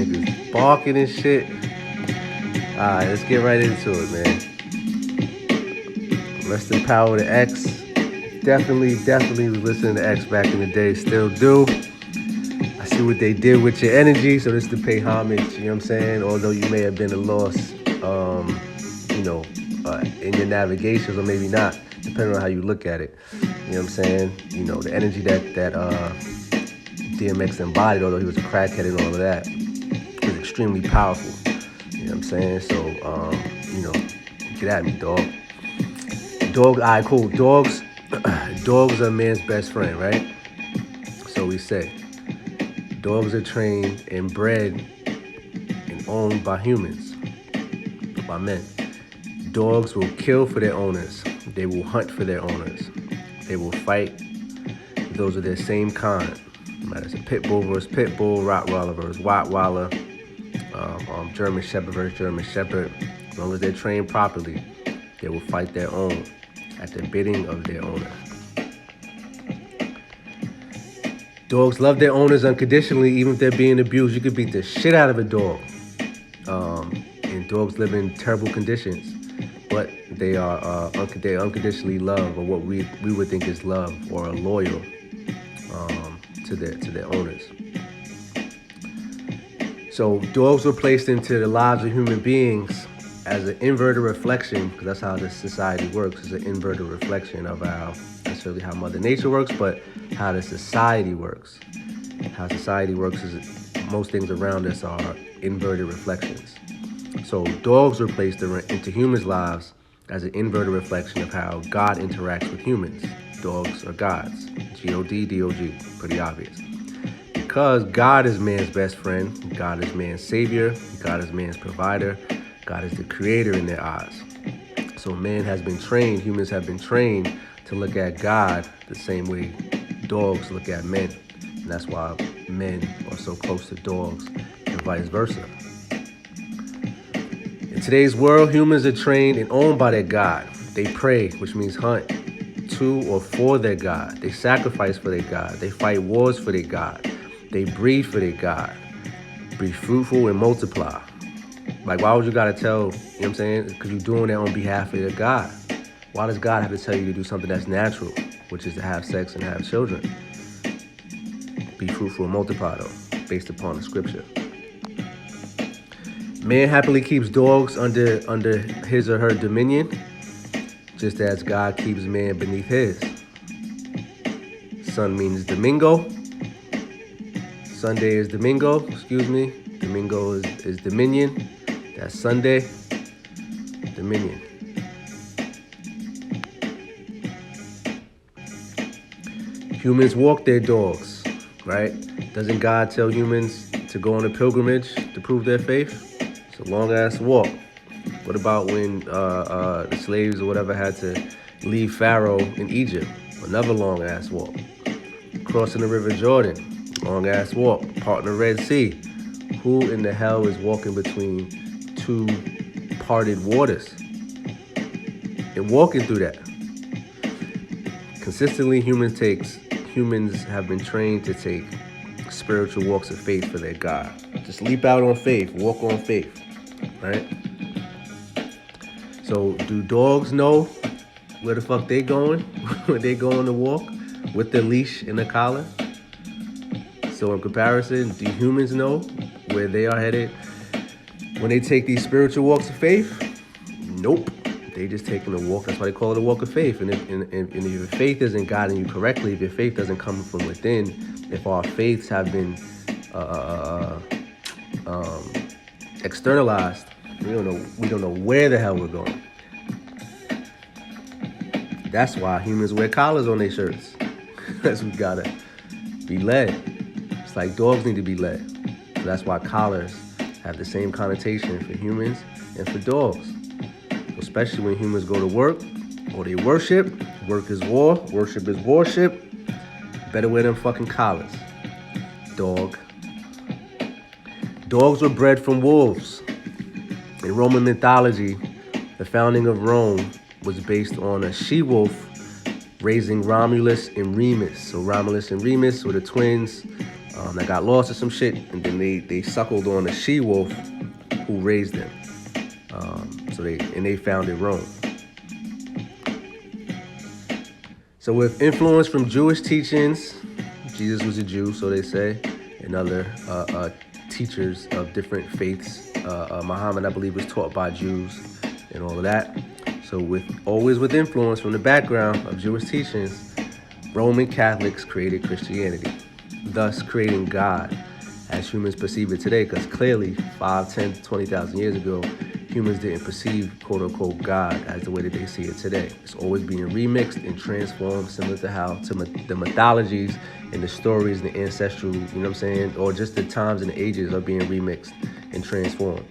Niggas barking and shit. Alright, let's get right into it, man. Rest in power to X. Definitely was listening to X back in the day. Still do. I see what they did with your energy, so this is to pay homage, you know what I'm saying? Although you may have been a loss, in your navigations, or maybe not, depending on how you look at it. You know what I'm saying? You know, the energy that DMX embodied, although he was a crackhead and all of that, was extremely powerful. You know what I'm saying? So, get at me, dog. All right, cool. Dogs are man's best friend, right? So we say. Dogs are trained and bred and owned by humans, by men. Dogs will kill for their owners. They will hunt for their owners. They will fight those of their same kind. No matter if it's a pit bull versus pit bull, Rottweiler versus Rottweiler, German Shepherd versus German Shepherd. As long as they're trained properly, they will fight their own at the bidding of their owner. Dogs love their owners unconditionally, even if they're being abused. You could beat the shit out of a dog. And dogs live in terrible conditions, but they are they unconditionally love, or what we would think is love, or are loyal to their owners. So dogs were placed into the lives of human beings as an inverted reflection, because that's how this society works. It's an inverted reflection of necessarily how Mother Nature works, but how the society works. How society works is most things around us are inverted reflections. So dogs were placed into humans' lives as an inverted reflection of how God interacts with humans. Dogs are gods. G-O-D, D-O-G. Pretty obvious. Because God is man's best friend, God is man's savior, God is man's provider, God is the creator in their eyes. So man has been trained, humans have been trained to look at God the same way dogs look at men. And that's why men are so close to dogs and vice versa. In today's world, humans are trained and owned by their God. They pray, which means hunt, to or for their God. They sacrifice for their God. They fight wars for their God. They breed for their God. Be fruitful and multiply. Like, why would you gotta tell, you know what I'm saying? Because you're doing that on behalf of your God. Why does God have to tell you to do something that's natural, which is to have sex and have children? Be fruitful and multiply, though, based upon the scripture. Man happily keeps dogs under his or her dominion, just as God keeps man beneath his. Sun means Domingo. Sunday is Domingo, excuse me. Domingo is dominion. That's Sunday, dominion. Humans walk their dogs, right? Doesn't God tell humans to go on a pilgrimage to prove their faith? It's a long ass walk. What about when the slaves or whatever had to leave Pharaoh in Egypt? Another long ass walk. Crossing the River Jordan, long ass walk. Parting the Red Sea. Who in the hell is walking between two parted waters and walking through that? Consistently, humans have been trained to take spiritual walks of faith for their God. Just leap out on faith, walk on faith, right? So do dogs know where the fuck they going when they go on the walk with the leash and the collar? So in comparison, do humans know where they are headed when they take these spiritual walks of faith? Nope. They just taking a walk. That's why they call it a walk of faith. And if your faith isn't guiding you correctly, if your faith doesn't come from within, if our faiths have been externalized, we don't know where the hell we're going. That's why humans wear collars on their shirts. Because we gotta be led. It's like dogs need to be led. So that's why collars have the same connotation for humans and for dogs. Especially when humans go to work or they worship. Work is war, worship is worship. Better wear them fucking collars. Dog. Dogs were bred from wolves. In Roman mythology, the founding of Rome was based on a she-wolf raising Romulus and Remus. So Romulus and Remus were the twins. that got lost or some shit, and then they suckled on a she wolf who raised them. So they founded Rome. So with influence from Jewish teachings, Jesus was a Jew, so they say, and other teachers of different faiths. Muhammad, I believe, was taught by Jews and all of that. So always with influence from the background of Jewish teachings, Roman Catholics created Christianity, thus creating God as humans perceive it today, because clearly 5, 10, 20,000 years ago, humans didn't perceive quote-unquote God as the way that they see it today. It's always being remixed and transformed, similar to how the mythologies and the stories and the ancestral, you know what I'm saying, or just the times and the ages are being remixed and transformed.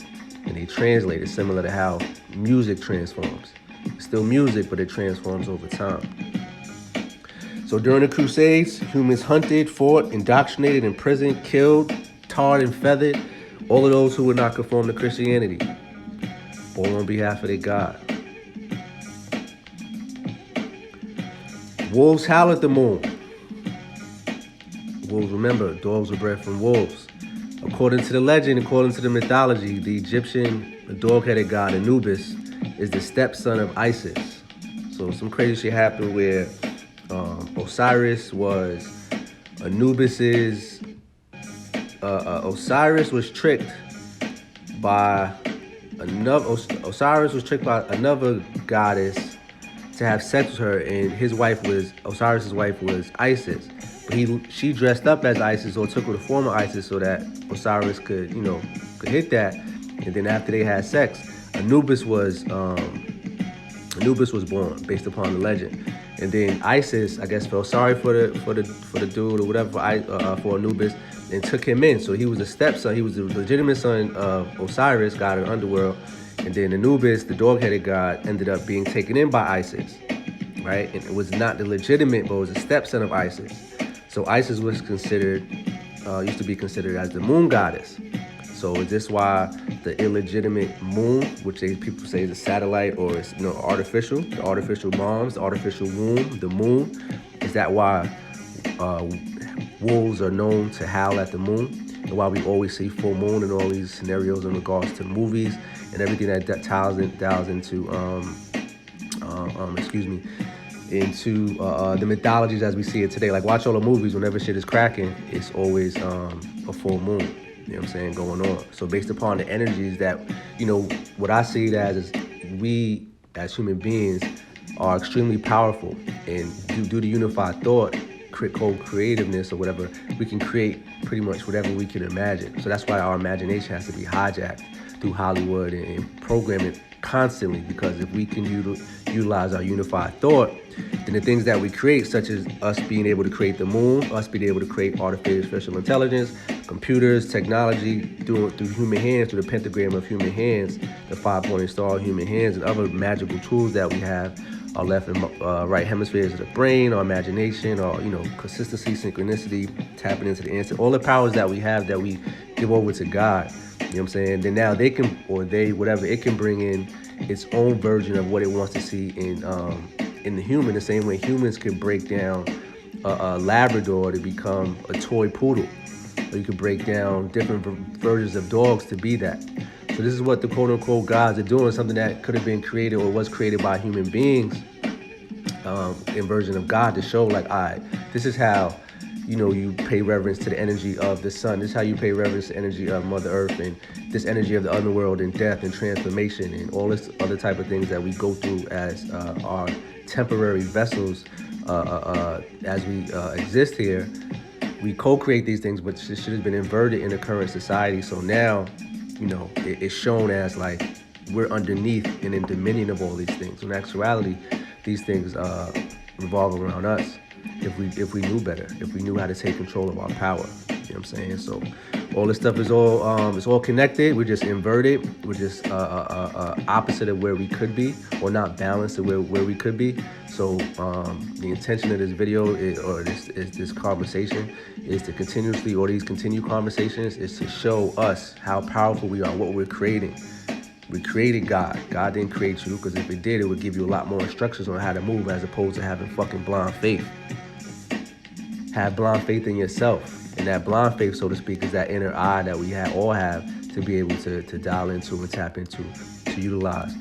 And they translate it similar to how music transforms. It's still music, but it transforms over time. So during the Crusades, humans hunted, fought, indoctrinated, imprisoned, killed, tarred, and feathered all of those who would not conform to Christianity, all on behalf of their God. Wolves howl at the moon. Wolves, remember, dogs were bred from wolves. According to the legend, according to the mythology, the Egyptian, the dog-headed god Anubis, is the stepson of Isis. So some crazy shit happened where Osiris was Anubis's. Osiris was tricked by another goddess to have sex with her, and Osiris's wife was Isis. But she dressed up as Isis, or took her the form of Isis, so that Osiris could hit that. And then after they had sex, Anubis was born based upon the legend. And then Isis, I guess, felt sorry for the dude or whatever for Anubis, and took him in. So he was a stepson. He was the legitimate son of Osiris, god of the underworld. And then Anubis, the dog-headed god, ended up being taken in by Isis, right? And it was not the legitimate, but it was a stepson of Isis. So Isis was used to be considered as the moon goddess. So is this why the illegitimate moon, which people say is a satellite or it's artificial, the artificial moms, the artificial womb, the moon, is that why wolves are known to howl at the moon, and why we always see full moon in all these scenarios in regards to movies and everything that dials into into the mythologies as we see it today. Like, watch all the movies, whenever shit is cracking, it's always a full moon. You know what I'm saying, going on. So based upon the energies that, what I see it as is we as human beings are extremely powerful, and due to unified thought, co-creativeness or whatever, we can create pretty much whatever we can imagine. So that's why our imagination has to be hijacked through Hollywood and program it constantly, because if we can utilize our unified thought, then the things that we create, such as us being able to create the moon, us being able to create artificial intelligence, computers, technology, through human hands, through the pentagram of human hands, the 5-pointed star of human hands, and other magical tools that we have, our left and right hemispheres of the brain, our imagination, our consistency, synchronicity, tapping into the instant, all the powers that we have that we give over to God. You know what I'm saying? Then now it can bring in its own version of what it wants to see in the human, the same way humans can break down a Labrador to become a toy poodle. Or you could break down different versions of dogs to be that. So this is what the quote-unquote gods are doing, something that could have been created or was created by human beings in version of God, to show like, all right, this is how you pay reverence to the energy of the sun. This is how you pay reverence to the energy of Mother Earth, and this energy of the underworld and death and transformation and all this other type of things that we go through as our temporary vessels as we exist here. We co-create these things, but this shit has been inverted in the current society. So now, it's shown as like we're underneath and in dominion of all these things. In actuality, these things revolve around us. If we knew better, if we knew how to take control of our power, you know what I'm saying? So all this stuff is all connected. We're just inverted. We're just opposite of where we could be, or not balanced to where we could be. So the intention of this video this conversation is to continue conversations is to show us how powerful we are, what we're creating. We created God. God didn't create you, because if it did, it would give you a lot more instructions on how to move, as opposed to having fucking blind faith. have blind faith in yourself. And that blind faith, so to speak, is that inner eye that we all have to be able to dial into and tap into, to utilize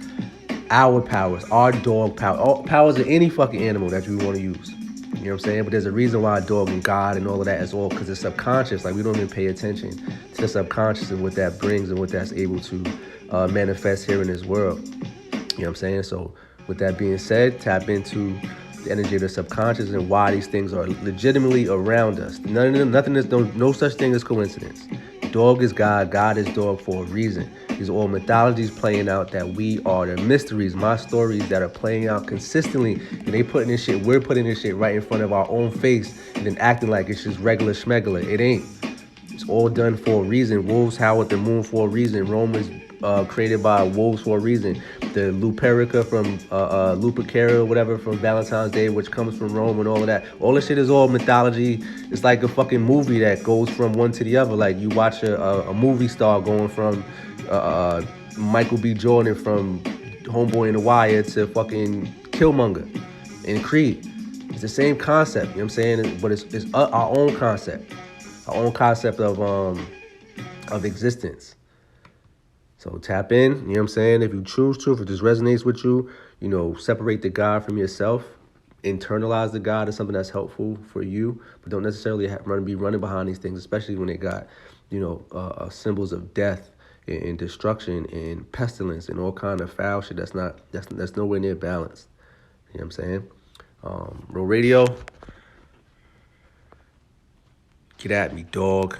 our powers, our dog power, all powers of any fucking animal that you want to use. You know what I'm saying? But there's a reason why dog and God and all of that is all because it's subconscious. Like, we don't even pay attention to the subconscious and what that brings and what that's able to manifest here in this world. You know what I'm saying? So with that being said, tap into the energy of the subconscious and why these things are legitimately around us. Nothing is no such thing as coincidence. Dog is God. God is dog for a reason. These are all mythologies playing out that we are. The mysteries, my stories that are playing out consistently. And they putting this shit, we're putting this shit right in front of our own face and then acting like it's just regular schmegular. It ain't. It's all done for a reason. Wolves howl at the moon for a reason. Rome is created by wolves for a reason. The Luperca from Lupercalia, whatever, from Valentine's Day, which comes from Rome and all of that. All this shit is all mythology. It's like a fucking movie that goes from one to the other. Like, you watch a movie star going from Michael B. Jordan from Homeboy in the Wire to fucking Killmonger in Creed. It's the same concept, you know what I'm saying? But it's our own concept. Our own concept of existence. So tap in, you know what I'm saying? If you choose to, if it just resonates with you, you know, separate the God from yourself. Internalize the God as something that's helpful for you, but don't necessarily be running behind these things, especially when they got, you know, symbols of death and destruction and pestilence and all kind of foul shit that's nowhere near balanced. You know what I'm saying? Real Radio, get at me, dog.